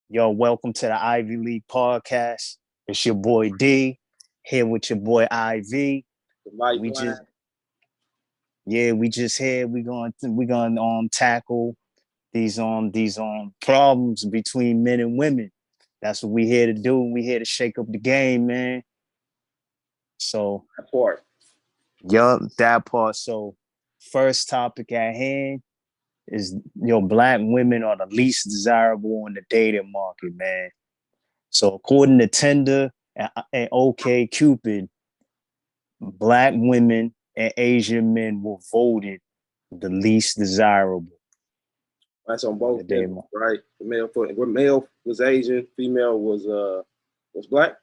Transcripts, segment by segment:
Yo, welcome to the Ivy League podcast. It's your boy D here with your boy IV. The We just lifeline. we just here. We going to tackle these problems between men and women. That's what we here to do. We here to shake up the game, man. So, That part. yup, that part. So, first topic at hand is black women are the least desirable on the dating market, man. So according to Tinder and OK Cupid, black women and Asian men were voted the least desirable That's on on the both day. ends, right? The male foot. Where male was Asian, female was black.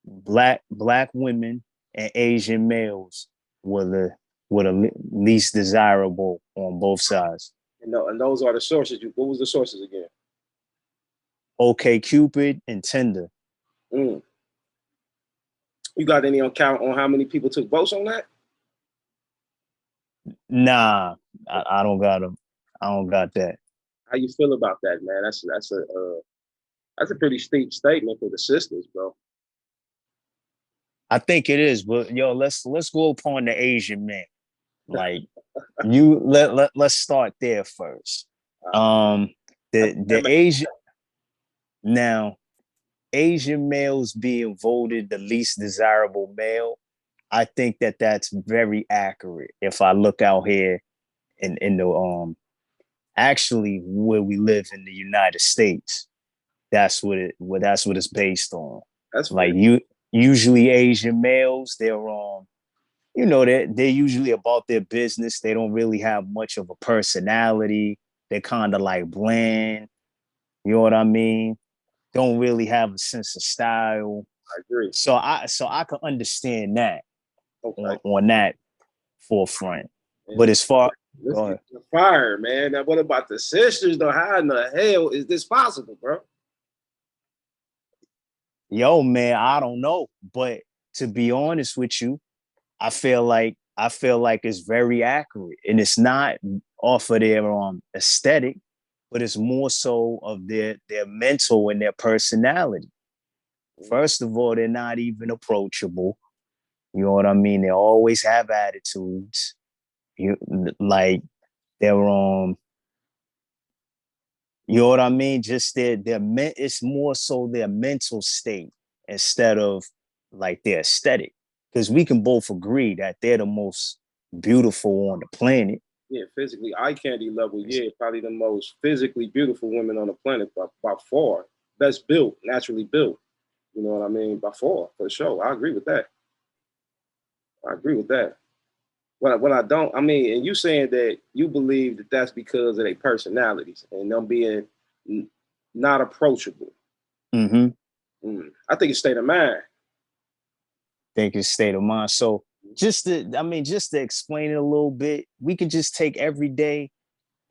Black women and Asian males were the least desirable on both sides. And those are the sources. What was the sources again? OK Cupid and Tinder. Mm. You got any on count on how many people took votes on that? Nah, I don't got them. I don't got that. How you feel about that, man? That's a pretty steep statement for the sisters, bro. I think it is, but yo, let's go upon the Asian men. Like let's start there first. Um the Asian now Asian males being voted the least desirable male, I think that that's very accurate. If I look out here in the actually where we live in the United States, that's what it's based on. That's fair. Like you usually Asian males, they're usually about their business. They don't really have much of a personality. They're kind of like bland. You know what I mean? Don't really have a sense of style. I agree. So I can understand that Okay. on that forefront. And But as far let's go get ahead. to the fire, man. Now, what about the sisters, though? How in the hell is this possible, bro? Yo, man, I don't know. But to be honest with you, I feel like it's very accurate. And it's not off of their aesthetic, but it's more so of their mental and their personality. First of all, they're not even approachable. You know what I mean? They always have attitudes. You like they're you know what I mean? Just it's more so their mental state instead of like their aesthetic. Because we can both agree that they're the most beautiful on the planet. Yeah, physically, eye candy level. Yeah, probably the most physically beautiful women on the planet by far. Best built, naturally built. You know what I mean? By far, for sure. I agree with that. I agree with that. What I don't, I mean, and you saying that you believe that that's because of their personalities and them being not approachable. Mm-hmm. I think it's state of mind. Think it's state of mind. So just to explain it a little bit, we could just take everyday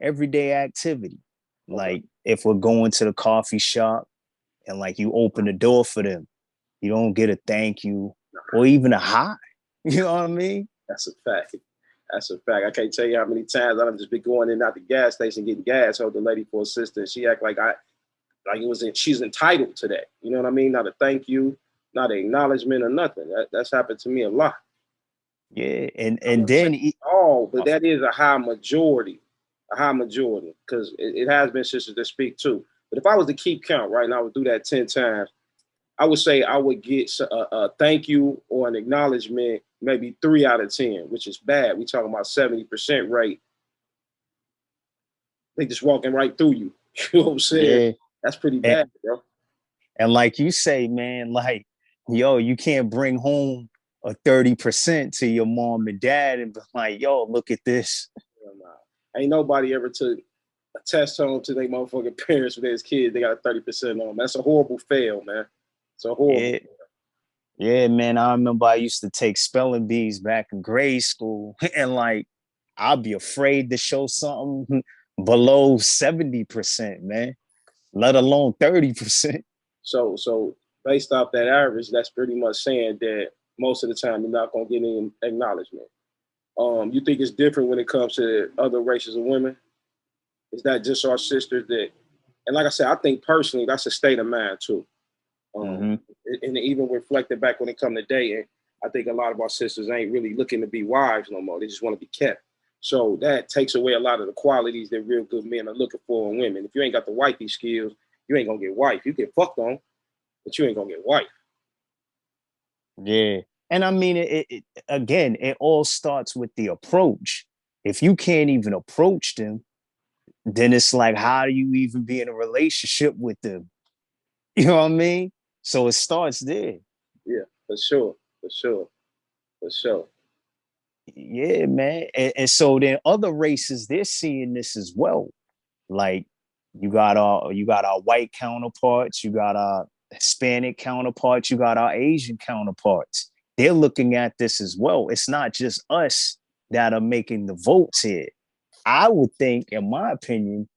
activity. Okay. Like if we're going to the coffee shop and like you open the door for them, you don't get a thank you or even a hi. You know what I mean? That's a fact. That's a fact. I can't tell you how many times I've just been going in and out the gas station getting gas. Hold the lady for a sister, and she act like it was she's entitled to that. You know what I mean? Not a thank you, not an acknowledgement or nothing. That's happened to me a lot. Yeah, and I and wouldn't say then all, but that is a high majority, because it has been sisters that speak too. But if I was to keep count right now, I would do that 10 times. I would say I would get a thank you or an acknowledgement, maybe 3 out of 10, which is bad. We talking about 70% rate. They just walking right through you. You know what I'm saying? yeah, That's pretty and, bad, bro. and like you say, man, like yo, you can't bring home a 30% to your mom and dad and be like, yo, look at this. Nah. Ain't nobody ever took a test home to their motherfucking parents with their kids. They got a 30% on them. That's a horrible fail, man. It's a horrible. Yeah, yeah, man. I remember I used to take spelling bees back in grade school, and like I'd be afraid to show something below 70%, man, let alone 30%. So based off that average, that's pretty much saying that most of the time you're not gonna get any acknowledgement. You think it's different when it comes to other races of women? Is that just our sisters that And like I said, I think personally that's a state of mind too. Mm-hmm. And even reflecting back when it comes to dating, I think a lot of our sisters ain't really looking to be wives no more. They just want to be kept. So that takes away a lot of the qualities that real good men are looking for in women. If you ain't got the wifey skills, you ain't gonna get wife. You get fucked on, but you ain't gonna get wife. Yeah. And I mean, again, it all starts with the approach. If you can't even approach them, then it's like, how do you even be in a relationship with them? You know what I mean? So it starts there. Yeah, for sure, for sure, for sure. Yeah, man. And so then other races, they're seeing this as well. Like you got our white counterparts, you got our Hispanic counterparts, you got our Asian counterparts. They're looking at this as well. It's not just us that are making the votes here. I would think, in my opinion,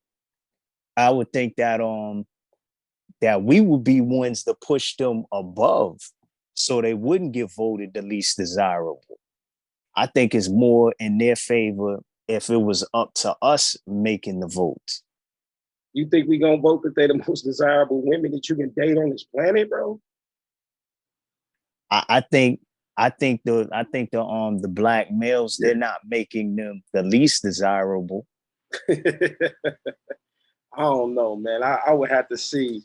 I would think that we would be ones to push them above so they wouldn't get voted the least desirable. I think it's more in their favor if it was up to us making the votes. You think we gonna vote that they the most desirable women that you can date on this planet, bro? I think the black males, they're not making them the least desirable. I don't know, man. I would have to see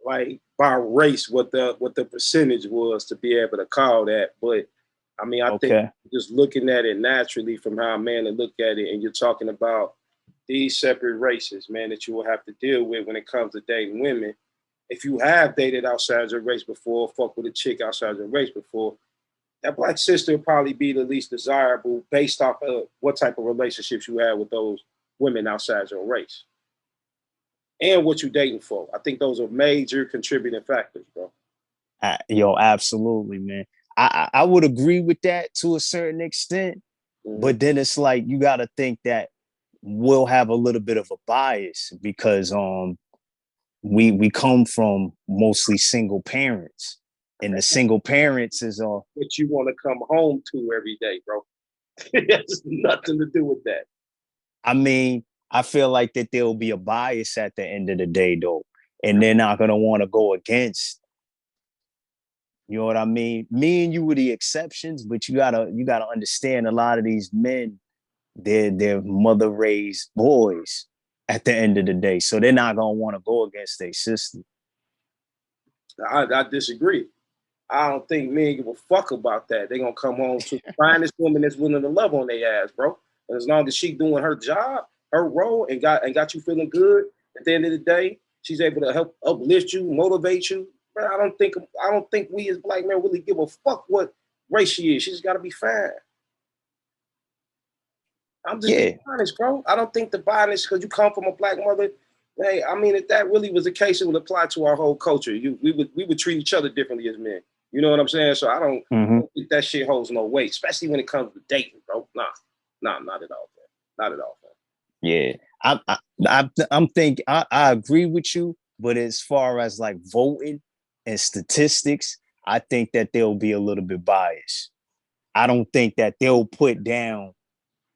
like by race what the percentage was to be able to call that. But I mean, I think Okay. just looking at it naturally from how a man would look at it, and you're talking about these separate races, man, that you will have to deal with when it comes to dating women. If you have dated outside your race before, fuck with a chick outside your race before, that black sister will probably be the least desirable based off of what type of relationships you have with those women outside your race and what you're dating for. I think those are major contributing factors, bro. Yo, absolutely, man. I would agree with that to a certain extent, Mm-hmm. but then it's like you got to think that we'll have a little bit of a bias because we come from mostly single parents, and the single parents is What you want to come home to every day, bro. It has nothing to do with that. I mean, I feel like that there'll be a bias at the end of the day though, and they're not gonna want to go against. You know what I mean? Me and you were the exceptions, but you gotta understand a lot of these men, they're mother raised boys at the end of the day, so they're not gonna want to go against their sister. I disagree. I don't think men give a fuck about that. They're gonna come home to the finest woman that's willing to love on their ass, bro. And as long as she doing her job, her role, and got you feeling good, at the end of the day, she's able to help uplift you, motivate you. Bro, I don't think we as black men really give a fuck what race she is. She's got to be fine. I'm just being Yeah, honest, bro. I don't think the bias because you come from a black mother. Hey, I mean, if that really was the case, it would apply to our whole culture. We would treat each other differently as men. You know what I'm saying? So I mm-hmm. don't think that shit holds no weight, especially when it comes to dating, bro. Nah, not at all, man. Not at all, man. Yeah. I'm thinking I agree with you, but as far as like voting and statistics, I think that they'll be a little bit biased. I don't think that they'll put down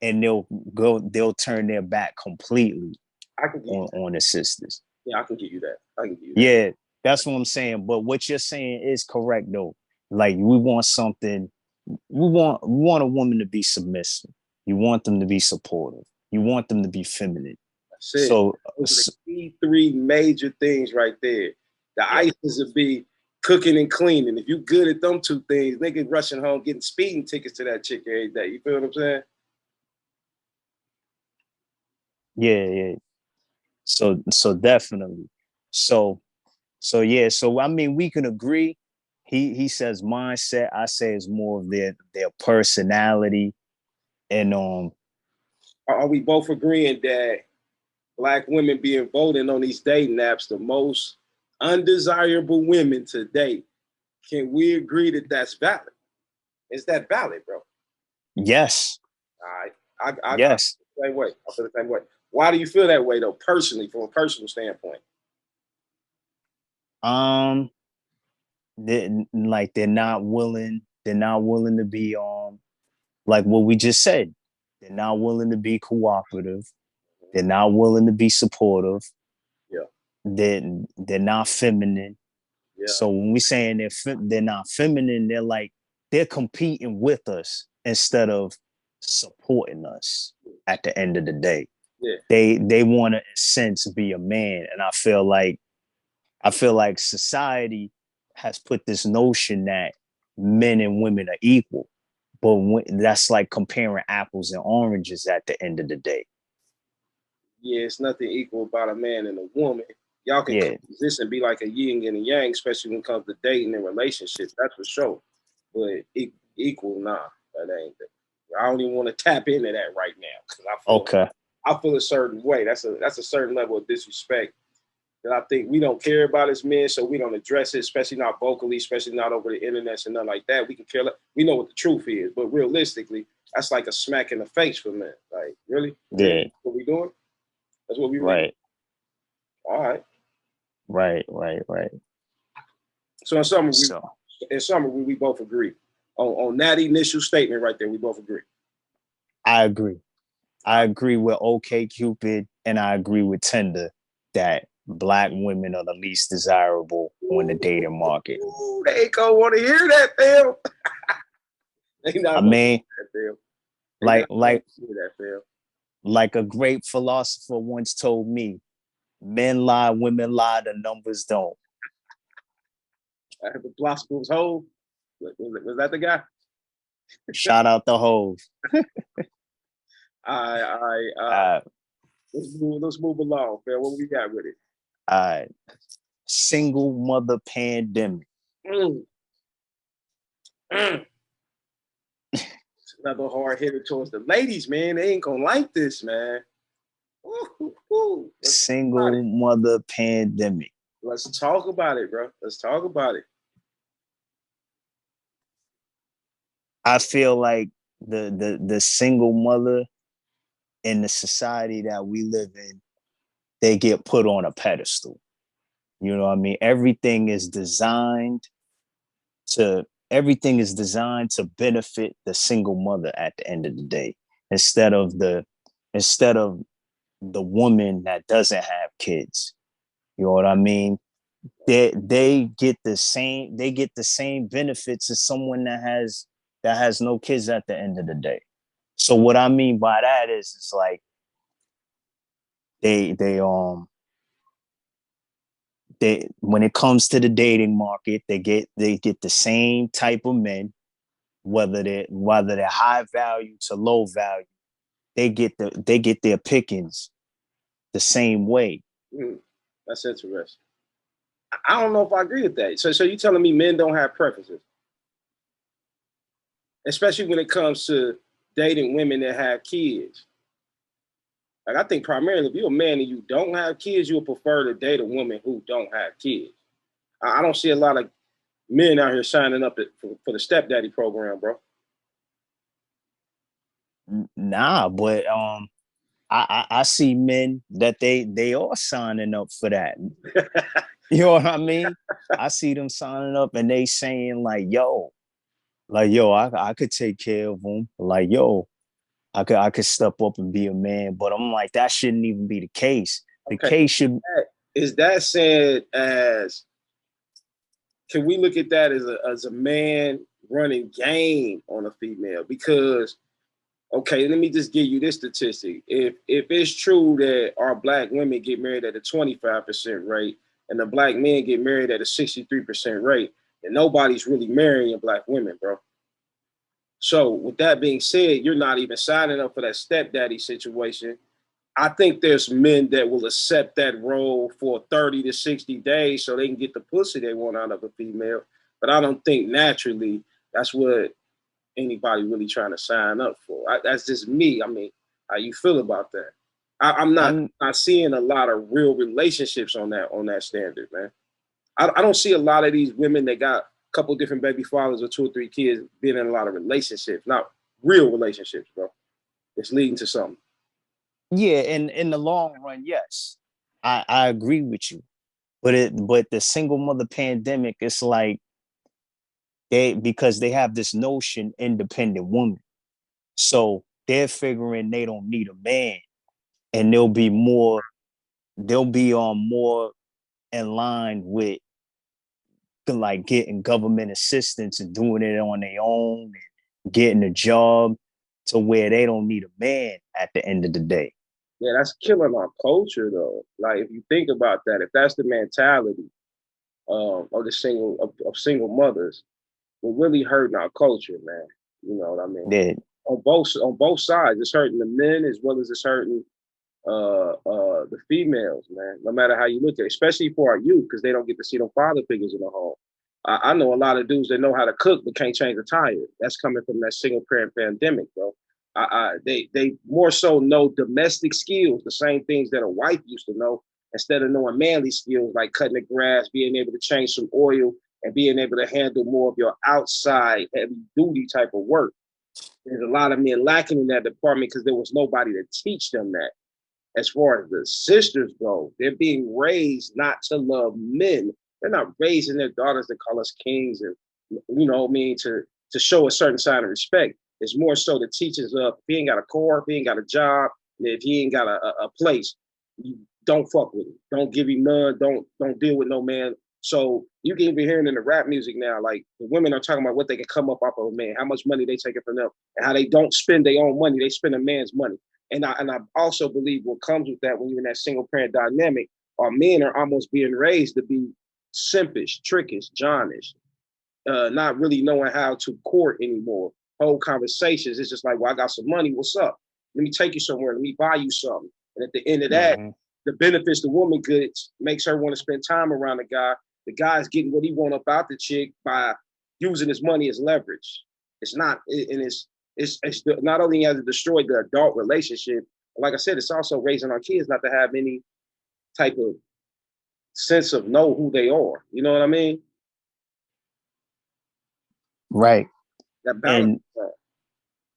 and they'll turn their back completely I can give you that. on the sisters. Yeah, I can give you that. I can give you that. Yeah, that's what I'm saying. But what you're saying is correct though. Like we want something, we want a woman to be submissive. You want them to be supportive. You want them to be feminine. That's it. So, Those are the key three major things right there. The yeah, ices would be cooking and cleaning. If you good at them two things, niggas rushing home getting speeding tickets to that chick every day. You feel what I'm saying? yeah. So definitely. So yeah. So I mean, we can agree. He says mindset. I say it's more of their personality, and Are we both agreeing that black women being voted on these dating apps the most undesirable women to date? Can we agree that that's valid? Is that valid, bro? yes, All right. I feel yes. the same way. I feel the same way. Why do you feel that way though, personally, from a personal standpoint? Um, they're not willing. They're not willing to be like what we just said. They're not willing to be cooperative. They're not willing to be supportive. Yeah. They're not feminine. Yeah. So when we saying they're not feminine, they're competing with us instead of supporting us. At the end of the day, Yeah. they want to, in a sense, be a man, and I feel like society has put this notion that men and women are equal, but that's like comparing apples and oranges at the end of the day. Yeah, it's nothing equal about a man and a woman. Y'all can Yeah, coexist and be like a yin and a yang, especially when it comes to dating and relationships. That's for sure. But equal, nah, that ain't. I don't even want to tap into that right now because okay. I feel a certain way. That's a certain level of disrespect that I think we don't care about as men, so we don't address it, especially not vocally, especially not over the internet and nothing like that. We can care. We know what the truth is, but realistically, that's like a smack in the face for men. Like, really? Yeah, What we doing? That's what we really. right, All right. right. So So in summary, we both agree on that initial statement right there. We both agree. I agree. I agree with OK Cupid, and I agree with Tinder that Black women are the least desirable on the dating market. Ooh, they ain't gonna want to hear that, Phil. They I not gonna mean, hear that, Phil. like like Hear that, Phil. like a great philosopher once told me, men lie, women lie, the numbers don't. The philosopher was whole. Was that the guy? Shout out the hoes. I. Uh, Let's move along, Phil. What we got with it? Single mother pandemic. Mm. Mm. Another hard hitter towards the ladies, man. They ain't gonna like this, man. Single mother pandemic. Let's talk about it, bro. Let's talk about it. I feel like the single mother in the society that we live in, they get put on a pedestal. You know what I mean? Everything is designed to benefit the single mother at the end of the day, instead of the woman that doesn't have kids. You know what I mean? They get the same benefits as someone that has no kids at the end of the day. So what I mean by that is it's like they when it comes to the dating market, they get the same type of men, whether they're high value to low value, they get their pickings the same way. Mm, that's interesting. I don't know if I agree with that. So you telling me men don't have preferences, especially when it comes to dating women that have kids? Like I think primarily, if you're a man and you don't have kids, you'll prefer to date a woman who don't have kids. I don't see a lot of men out here signing up for the stepdaddy program, bro. Nah, but I see men that they are signing up for that. You know what I mean? I see them signing up and they saying like yo, I could take care of them. Like yo, I could step up and be a man. But I'm like, that shouldn't even be the case. The Okay, case should. is that said as? Can we look at that as a man running game on a female? Because okay, let me just give you this statistic. If it's true that our black women get married at a 25% rate and the black men get married at a 63% rate, then nobody's really marrying black women, bro. So with that being said, you're not even signing up for that stepdaddy situation. I think there's men that will accept that role for 30 to 60 days so they can get the pussy they want out of a female. But I don't think naturally that's what anybody really trying to sign up for. That's just me. I mean, how you feel about that? I'm not seeing a lot of real relationships on that standard, man. I don't see a lot of these women that got a couple different baby fathers or 2 or 3 kids being in a lot of relationships, not real relationships, bro. It's leading to something. Yeah, in the long run, yes, I agree with you. But the single mother pandemic, it's like because they have this notion independent woman, so they're figuring they don't need a man, and they'll be on more in line with like getting government assistance and doing it on their own and getting a job to where they don't need a man at the end of the day. Yeah, that's killing our culture though. Like if you think about that, if that's the mentality of the single mothers, we're really hurting our culture, man. You know what I mean? Yeah. On both sides, it's hurting the men as well as it's hurting the females, man. No matter how you look at it, especially for our youth, because they don't get to see them father figures in the home. I know a lot of dudes that know how to cook but can't change a tire. That's coming from that single parent pandemic, bro. They more so know domestic skills, the same things that a wife used to know, instead of knowing manly skills like cutting the grass, being able to change some oil, and being able to handle more of your outside heavy duty type of work. There's a lot of men lacking in that department because there was nobody to teach them that. As far as the sisters go, they're being raised not to love men. They're not raising their daughters to call us kings and, you know what I mean, to show a certain sign of respect. It's more so the teachers of if he ain't got a car, if he ain't got a job, if he ain't got a place, you don't fuck with him. Don't give him none. Don't deal with no man. So you can even hear it in the rap music now. Like the women are talking about what they can come up off of a man, how much money they taking from them, and how they don't spend their own money. They spend a man's money. And I also believe what comes with that when you're in that single parent dynamic, our men are almost being raised to be simpish, trickish, Johnish, not really knowing how to court anymore. Whole conversations, it's just like, well, I got some money. What's up? Let me take you somewhere. Let me buy you something. And at the end of that, the benefits the woman gets makes her want to spend time around the guy. The guy's getting what he want about the chick by using his money as leverage. It's not, and it's not only has it destroyed the adult relationship, like I said, it's also raising our kids not to have any type of sense of know who they are. You know what I mean? Right. That balance.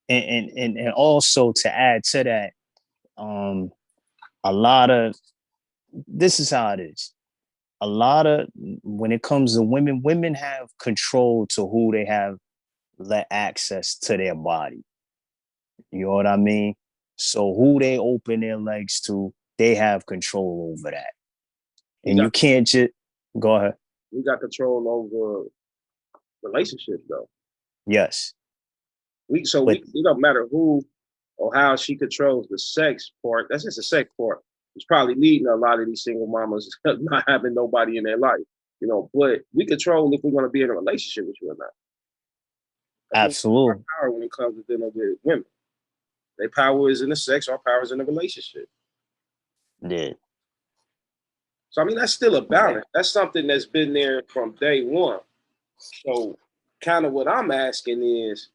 And also to add to that, a lot of this is how it is. A lot of when it comes to women, women have control to who they have let access to their body. You know what I mean? So who they open their legs to, they have control over that. And you can't just go ahead. We got control over relationships though. Yes. It don't matter who or how she controls the sex part. That's just the sex part. It's probably leading a lot of these single mamas not having nobody in their life, you know. But we control if we're going to be in a relationship with you or not. Absolutely. Power when it comes to dealing with women. Their power is in the sex. Our power is in the relationship. Yeah. So I mean, that's still a balance. That's something that's been there from day one. So, kind of what I'm asking is,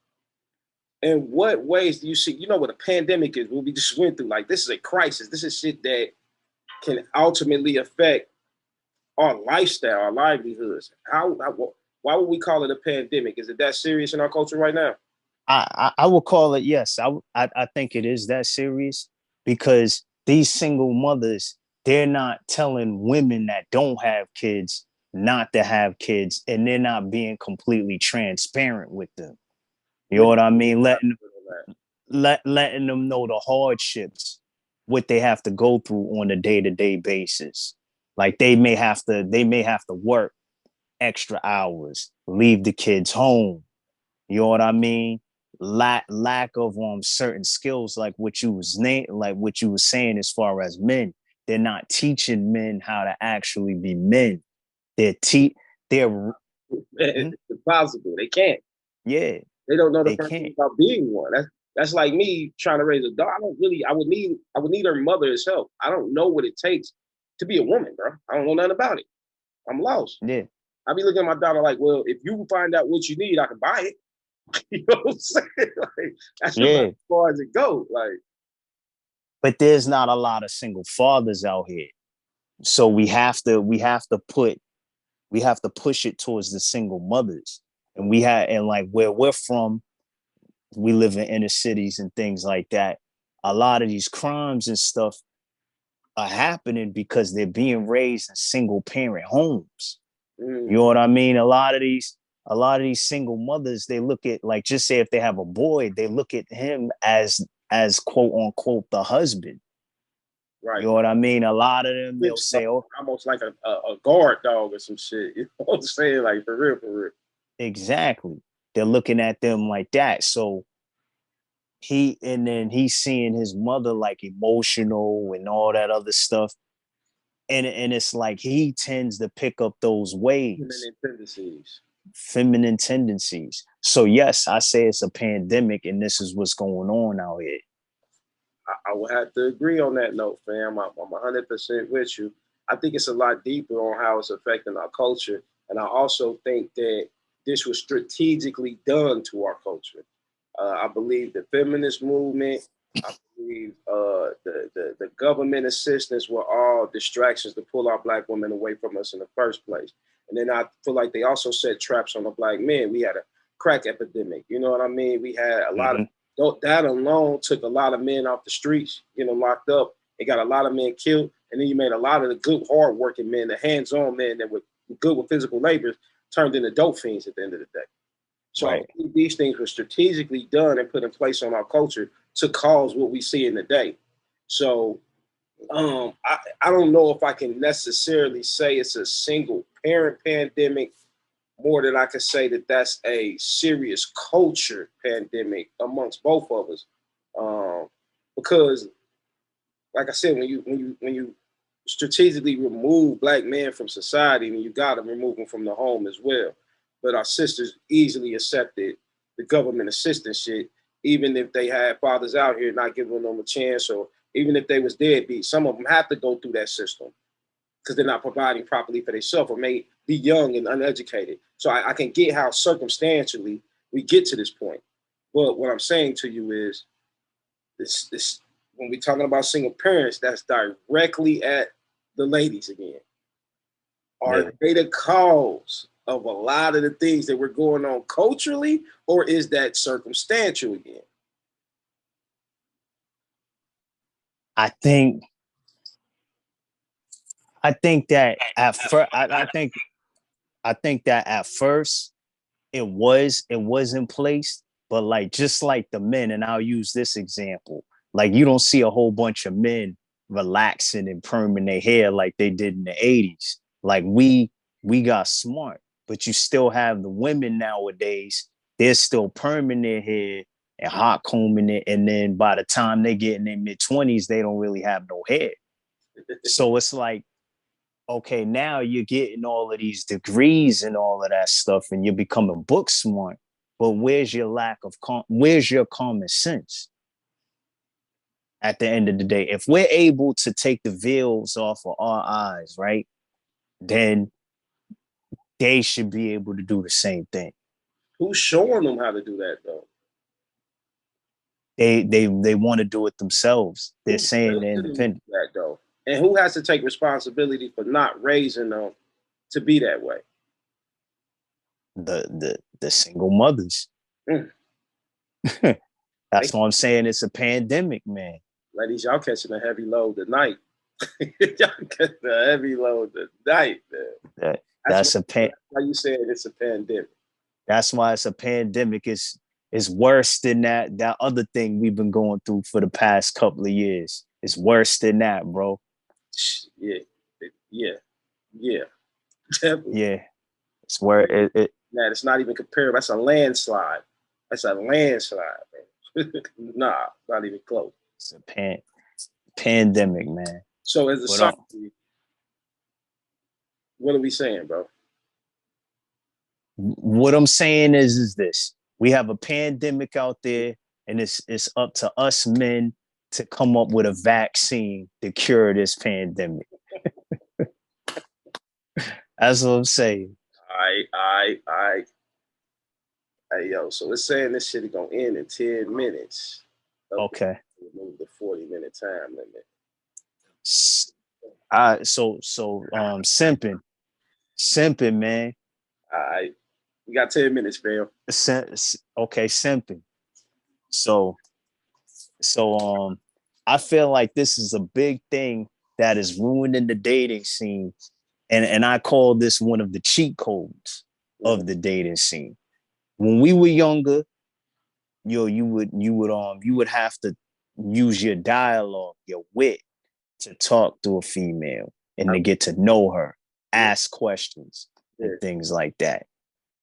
in what ways do you see, you know what a pandemic is, what we just went through, like this is a crisis. This is shit that can ultimately affect our lifestyle, our livelihoods. Why would we call it a pandemic? Is it that serious in our culture right now? I will call it, yes. I think it is that serious because these single mothers, they're not telling women that don't have kids not to have kids, and they're not being completely transparent with them. You know what I mean? Letting them know the hardships, what they have to go through on a day-to-day basis. Like they may have to work extra hours, leave the kids home. You know what I mean? Lack of certain skills like what you was saying as far as men. They're not teaching men how to actually be men. They're it's impossible. They can't. Yeah. They don't know the first thing about being one. That's like me trying to raise a dog. I would need her mother's help. I don't know what it takes to be a woman, bro. I don't know nothing about it. I'm lost. Yeah. I be looking at my daughter like, well, if you find out what you need, I can buy it. You know what I'm saying? Like, that's as far as it goes. Like, but there's not a lot of single fathers out here. So we have to push it towards the single mothers. And like where we're from, we live in inner cities and things like that. A lot of these crimes and stuff are happening because they're being raised in single parent homes. You know what I mean? A lot of these single mothers, they look at, like, just say if they have a boy, they look at him as quote unquote the husband. Right. You know what I mean? A lot of them, they'll Bitch, say, oh, almost like a guard dog or some shit. You know what I'm saying? Like for real, for real. exactly. They're looking at them like that. So and then he's seeing his mother like emotional and all that other stuff. And it's like he tends to pick up those ways, Feminine tendencies. feminine tendencies. So yes, I say it's a pandemic, and this is what's going on out here. I would have to agree on that note, fam. I'm 100% with you. I think it's a lot deeper on how it's affecting our culture. And I also think that this was strategically done to our culture. I believe the feminist movement, I believe the government assistance were all distractions to pull our black women away from us in the first place. And then I feel like they also set traps on the black men. We had a crack epidemic. You know what I mean? We had a lot of that alone took a lot of men off the streets, you know, locked up. It got a lot of men killed. And then you made a lot of the good, hardworking men, the hands-on men that were good with physical labor, turned into dope fiends at the end of the day. So right. I think these things were strategically done and put in place on our culture to cause what we see in the day. So I don't know if I can necessarily say it's a single parent pandemic more than I can say that that's a serious culture pandemic amongst both of us. Because, like I said, when you strategically remove black men from society, then you got to remove them from the home as well. But our sisters easily accepted the government assistance shit, even if they had fathers out here not giving them a chance, or even if they was deadbeat. Some of them have to go through that system because they're not providing properly for themselves or may be young and uneducated. So I can get how circumstantially we get to this point. But what I'm saying to you is this when we're talking about single parents, that's directly at the ladies again. Are they the cause of a lot of the things that were going on culturally, or is that circumstantial again? I think that at first, I think that at first it was in place, but like just like the men, and I'll use this example. Like you don't see a whole bunch of men relaxing and perming their hair like they did in the 80s. Like we got smart, but you still have the women nowadays, they're still perming their hair and hot combing it. And then by the time they get in their mid-20s, they don't really have no hair. So it's like, okay, now you're getting all of these degrees and all of that stuff, and you're becoming book smart. But where's your common sense? At the end of the day, if we're able to take the veils off of our eyes, right, then they should be able to do the same thing. Who's showing them how to do that though? They want to do it themselves. They're saying they're independent. That though, and who has to take responsibility for not raising them to be that way? The single mothers. Mm. That's what I'm saying. It's a pandemic, man. Ladies, y'all catching a heavy load tonight. Y'all catching a heavy load tonight, man. That's why you said it's a pandemic. That's why it's a pandemic. It's worse than that other thing we've been going through for the past couple of years. It's worse than that, bro. Yeah. Definitely. Yeah. It's where it it's not even comparable. That's a landslide. That's a landslide, man. Nah, not even close. It's a pandemic, man. So as a summary, what are we saying, bro? What I'm saying is this: we have a pandemic out there, and it's up to us men to come up with a vaccine to cure this pandemic. That's what I'm saying. Hey, yo, so it's saying this shit is gonna end in 10 minutes. Okay. Remove the 40-minute time limit. Simping, man. All right. We got 10 minutes, fam. Okay, simping. So I feel like this is a big thing that is ruining the dating scene. And I call this one of the cheat codes of the dating scene. When we were younger, you would have to use your dialogue, your wit to talk to a female and to get to know her, ask questions and things like that.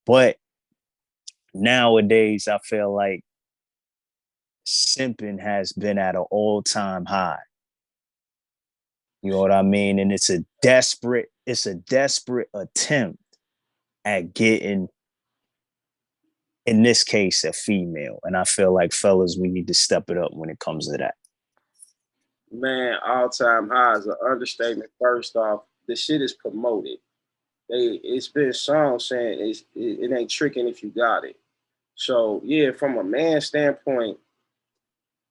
But nowadays, I feel like simping has been at an all-time high. You know what I mean? And it's a desperate attempt at getting, in this case, a female. And I feel like, fellas, we need to step it up when it comes to that. Man, all-time high is an understatement. First off, the shit is promoted. It's been songs saying it ain't tricking if you got it. So yeah, from a man standpoint,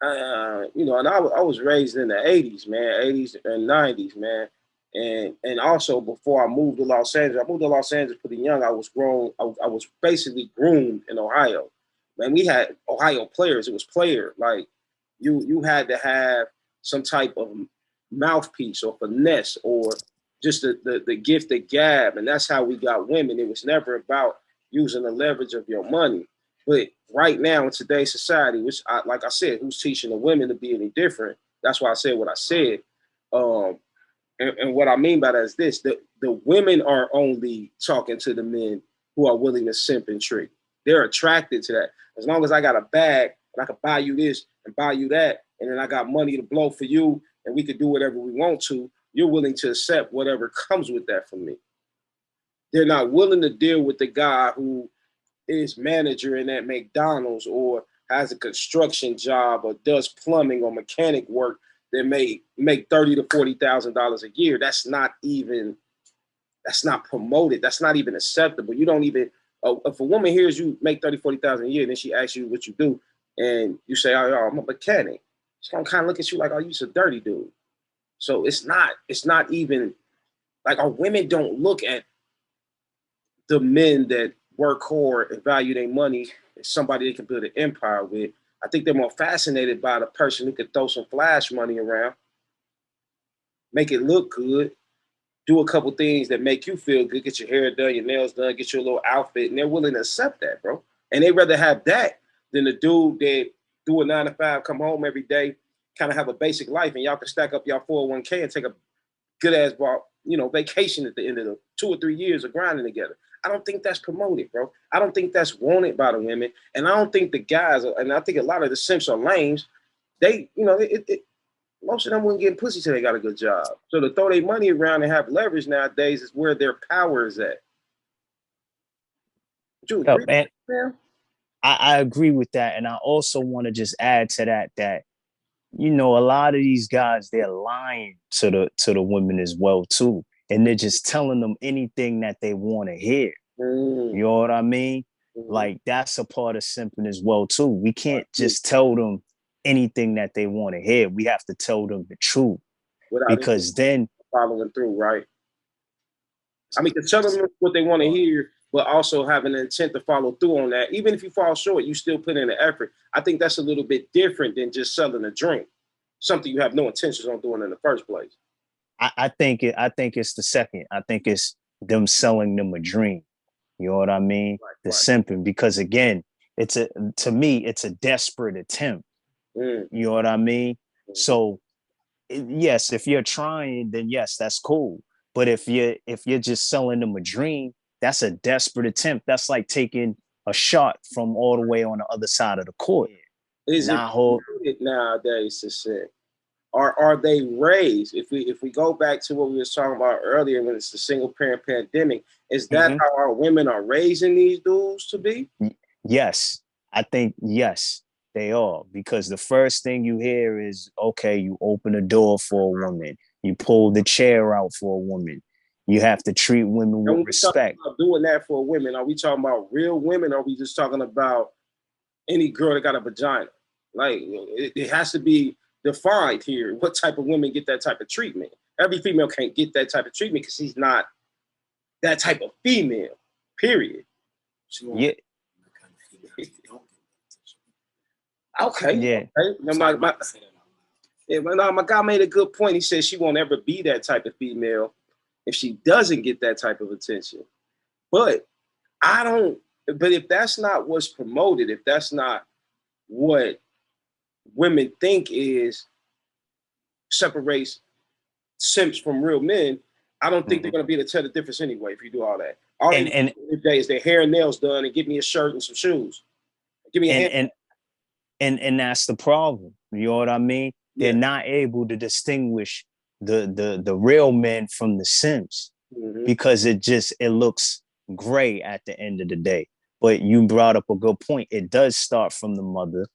and I was raised in the 80s, man, 80s and 90s, man. And also before I moved to Los Angeles, I moved to Los Angeles pretty young. I was grown. I was basically groomed in Ohio. Man, we had Ohio players. It was player. Like you had to have some type of mouthpiece or finesse or just the gift of gab. And that's how we got women. It was never about using the leverage of your money. But right now in today's society, which like I said, who's teaching the women to be any different? That's why I said what I said. And what I mean by that is this: the women are only talking to the men who are willing to simp and trick. They're attracted to that. As long as I got a bag and I can buy you this and buy you that, and then I got money to blow for you, and we could do whatever we want to, you're willing to accept whatever comes with that from me. They're not willing to deal with the guy who is manager in that McDonald's or has a construction job or does plumbing or mechanic work that may make $30,000 to $40,000 a year. That's not promoted. That's not even acceptable. You don't even, if a woman hears you make 30,000, 40,000 a year, and then she asks you what you do, and you say, oh, I'm a mechanic. She's gonna kind of look at you like, oh, you're a dirty dude. So it's not even like, our women don't look at the men that work hard and value their money as somebody they can build an empire with. I think they're more fascinated by the person who can throw some flash money around, make it look good, do a couple things that make you feel good, get your hair done, your nails done, get your little outfit, and they're willing to accept that, bro. And they'd rather have that than the dude that do a 9 to 5, come home every day, kind of have a basic life, and y'all can stack up y'all 401k and take a good ass vacation at the end of the 2 or 3 years of grinding together. I don't think that's promoted, bro. I don't think that's wanted by the women. And I don't think the guys, and I think a lot of the simps are lames, most of them wouldn't get pussy till they got a good job. So to throw their money around and have leverage nowadays is where their power is at. Would you agree, man? I agree with that. And I also want to just add to that, a lot of these guys, they're lying to the women as well, too. And they're just telling them anything that they want to hear. You know what I mean? Like, that's a part of simping as well, too. We can't just tell them anything that they want to hear. We have to tell them the truth. Because then following through, right? I mean, to tell them what they want to hear, but also have an intent to follow through on that. Even if you fall short, you still put in the effort. I think that's a little bit different than just selling a drink, something you have no intentions on doing in the first place. I think it's the second. I think it's them selling them a dream. You know what I mean? Right. Simping, because again, to me, it's a desperate attempt. You know what I mean? So yes, if you're trying, then yes, that's cool. But if you're just selling them a dream, that's a desperate attempt. That's like taking a shot from all the way on the other side of the court. Is it nowadays to say? Are they raised? If we go back to what we was talking about earlier, when it's the single parent pandemic, is that how our women are raising these dudes to be? Yes, I think yes, they are, because the first thing you hear is, okay, you open a door for a woman, you pull the chair out for a woman, you have to treat women with respect. Doing that for women, are we talking about real women? Or are we just talking about any girl that got a vagina? Like, it has to be defined here. What type of women get that type of treatment? Every female can't get that type of treatment because she's not that type of female, period. Yeah. Okay. Yeah. Okay. My guy made a good point. He said she won't ever be that type of female if she doesn't get that type of attention. But if that's not what's promoted, if that's not what women think is separates simps from real men, I don't think they're going to be able to tell the difference anyway if you do all that. All and they and do today is their hair and nails done and give me a shirt and some shoes. Give me a and hand. and and that's the problem. You know what I mean? They're Yeah. not able to distinguish the real men from the simps because it looks gray at the end of the day. But you brought up a good point. It does start from the mother,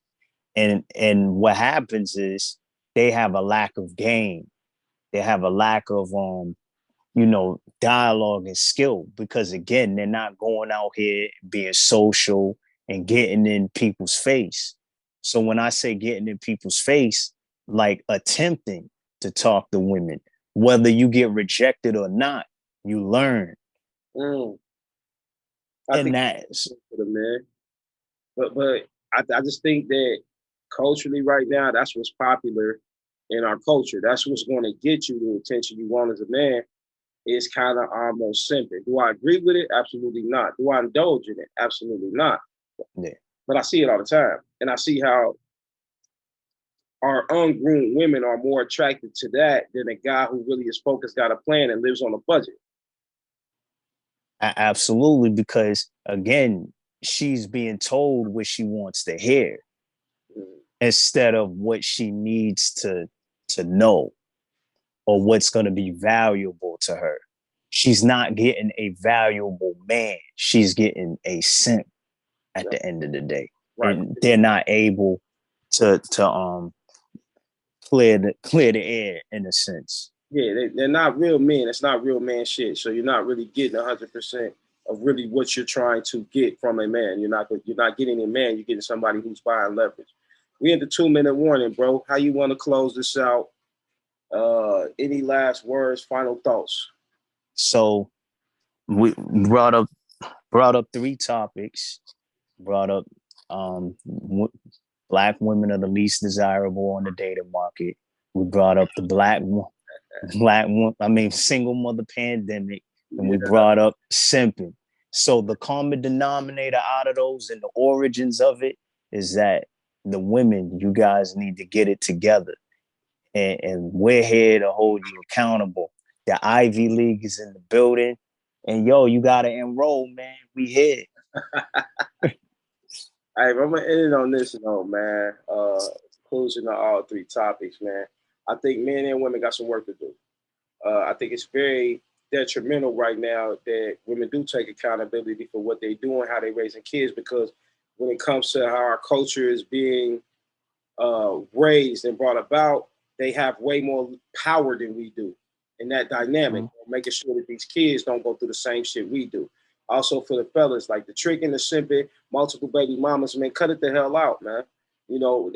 and what happens is they have a lack of game. They have a lack of dialogue and skill because again, they're not going out here being social and getting in people's face. So when I say getting in people's face, like attempting to talk to women, whether you get rejected or not, you learn. Mm. I And think that's for the man, but I just think that culturally right now, that's what's popular in our culture. That's what's going to get you the attention you want as a man. Is kind of almost simple. Do I agree with it? Absolutely not. Do I indulge in it? Absolutely not. yeah. But I see it all the time. And I see how our ungroomed women are more attracted to that than a guy who really is focused, got a plan, and lives on a budget. Absolutely, because again, she's being told what she wants to hear instead of what she needs to know or what's going to be valuable to her. She's not getting a valuable man. She's getting a simp at the end of the day. Right. And they're not able to clear the air in a sense. Yeah, they're not real men. It's not real man shit. So you're not really getting 100% of really what you're trying to get from a man. You're not getting a man. You're getting somebody who's buying leverage. We in the 2-minute warning, bro. How you want to close this out? Any last words, final thoughts? So we brought up three topics. Brought up black women are the least desirable on the dating market. We brought up the single mother pandemic, and we brought up simping. So the common denominator out of those and the origins of it is that the women, you guys need to get it together. And we're here to hold you accountable. The Ivy League is in the building. And yo, you gotta enroll, man. We here. All right, I'm gonna end it on this note, man. Conclusion of all three topics, man. I think men and women got some work to do. I think it's very detrimental right now that women do take accountability for what they do and how they raising kids, because when it comes to how our culture is being raised and brought about, they have way more power than we do in that dynamic, making sure that these kids don't go through the same shit we do. Also for the fellas, like the tricking, the simping, multiple baby mamas, man, cut it the hell out, man. You know,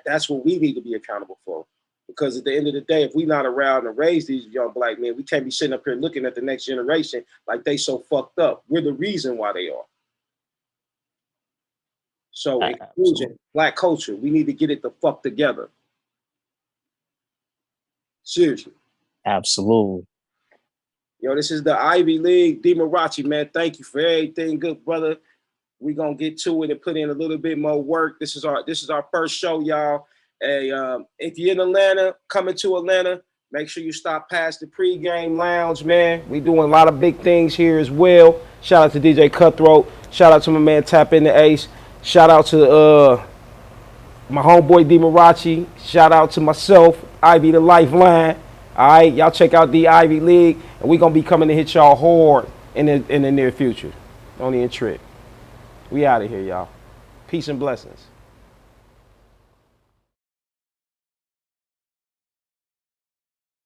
that's what we need to be accountable for. Because at the end of the day, if we're not around to raise these young black men, we can't be sitting up here looking at the next generation like they so fucked up. We're the reason why they are. So in conclusion, black culture, we need to get it the fuck together. Seriously. Absolutely. Yo, this is the Ivy League. Demarachi, man. Thank you for everything, good brother. We're gonna get to it and put in a little bit more work. This is our first show, y'all. Hey, if you're in Atlanta, coming to Atlanta, make sure you stop past the pregame lounge, man. We doing a lot of big things here as well. Shout out to DJ Cutthroat. Shout out to my man Tap in the Ace. Shout out to my homeboy Demarachi. Shout out to myself, Ivy the Lifeline. All right, y'all check out the Ivy League, and we gonna be coming to hit y'all hard in the near future. Don't even trip. We out of here, y'all. Peace and blessings.